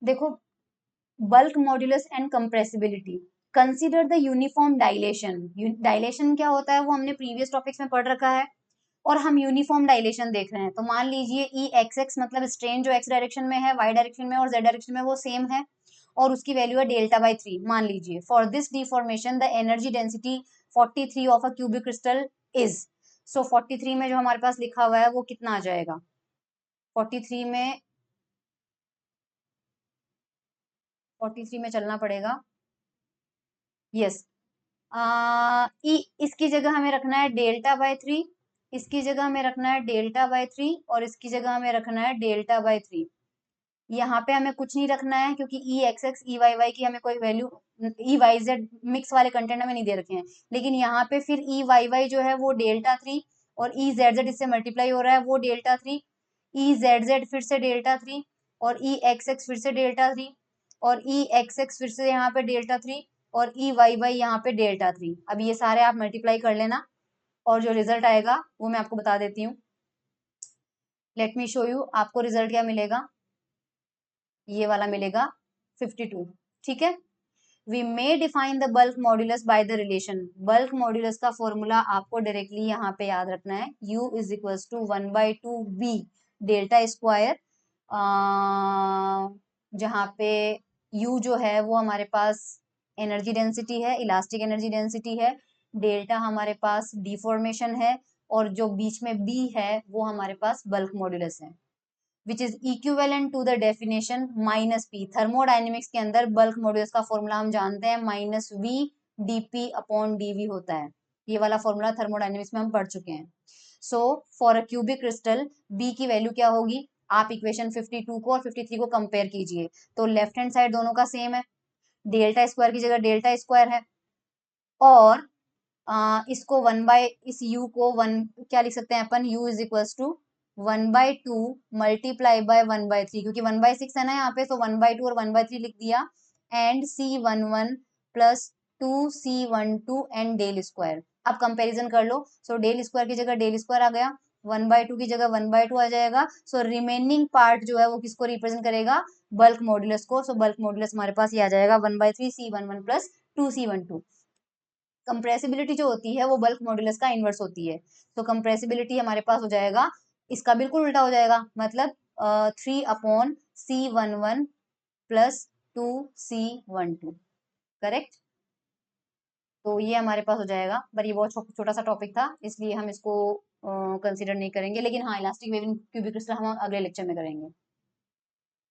देखो, bulk modulus and compressibility, consider the uniform dilation. Dilation क्या होता है वो हमने प्रीवियस टॉपिक्स में पढ़ रखा है, और हम यूनिफॉर्म डायलेशन देख रहे हैं। तो मान लीजिए ई एक्स एक्स मतलब स्ट्रेन जो एक्स डायरेक्शन में है, वाई डायरेक्शन में और जेड डायरेक्शन में वो सेम है, और उसकी वैल्यू है डेल्टा बाई 3 मान लीजिए। For this deformation the energy density 43 of a cubic crystal is. सो 43 में जो हमारे पास लिखा हुआ है वो कितना आ जाएगा? 43 में 43 में चलना पड़ेगा। यस, ई इसकी जगह हमें रखना है डेल्टा बाय 3, इसकी जगह हमें रखना है डेल्टा बाय 3, और इसकी जगह हमें रखना है डेल्टा बाय 3। यहाँ पे हमें कुछ नहीं रखना है क्योंकि E X X E Y Y की हमें कोई value, E Y Z mix वाले कंटेंट हमें नहीं दे रखे हैं। लेकिन यहाँ पे फिर ई वाई वाई जो है वो डेल्टा 3, और ई जेड जेड इससे मल्टीप्लाई हो रहा है वो डेल्टा 3, ई जेड जेड फिर से डेल्टा 3, और ई एक्स एक्स फिर से डेल्टा 3, और ई एक्स एक्स फिर से यहाँ पे डेल्टा 3, और ई वाई वाई यहाँ पे डेल्टा 3। अब ये सारे आप मल्टीप्लाई कर लेना, और जो रिजल्ट आएगा वो मैं आपको बता देती हूँ। लेट मी शो यू, आपको रिजल्ट क्या मिलेगा? ये वाला मिलेगा 52। ठीक है, we may define the bulk modulus by the relation. Bulk modulus का फॉर्मूला आपको डायरेक्टली यहाँ पे याद रखना है, U is equal to 1/2 B delta square, जहाँ पे U जो है वो हमारे पास एनर्जी डेंसिटी है, इलास्टिक एनर्जी डेंसिटी है, डेल्टा हमारे पास डिफॉर्मेशन है, और जो बीच में B है वो हमारे पास बल्क मॉड्यूलस है, which is equivalent to the definition minus P. Thermodynamics के अंदर बल्क मॉड्यूलस का फॉर्मूला हम जानते हैं minus V dP upon dV होता है। ये वाला फॉर्मूला थर्मोडाइनमिक्स में हम पढ़ चुके हैं। So for a cubic crystal B की वैल्यू क्या होगी? आप इक्वेशन 52 को और 53 को कंपेयर कीजिए, तो लेफ्ट हैंड साइड दोनों का सेम है, डेल्टा स्क्वायर की जगह डेल्टा स्क्वायर है, और इसको 1 बाय, इस u को 1 क्या लिख सकते हैं अपन? u is equal to 1/2 multiply by 1/3, क्योंकि 1/6 है ना यहाँ पे, तो 1/2 और 1/3 लिख दिया, and C11 plus 2C12 and del square. अब कंपैरिजन कर लो, सो डेल स्क्वायर की जगह डेल स्क्वायर आ गया, 1/2 की जगह 1/2 आ जाएगा। सो रिमेनिंग पार्ट जो है वो किसको रिप्रेजेंट करेगा? बल्क मॉड्यूलस को। सो बल्क मॉड्यूलस हमारे पास ये आ जाएगा 1/3 C11 प्लस 2C12। कंप्रेसिबिलिटी जो होती है वो बल्क मॉड्यूलस का इनवर्स होती है, तो कंप्रेसिबिलिटी हमारे पास हो जाएगा, इसका बिल्कुल उल्टा हो जाएगा, मतलब 3/C11 प्लस 2C12। करेक्ट? तो ये हमारे पास हो जाएगा, पर ये बहुत छोटा सा टॉपिक था इसलिए हम इसको कंसीडर नहीं करेंगे, लेकिन हाँ इलास्टिक वेविंग क्यूबिक क्रिस्टल हम अगले लेक्चर में करेंगे।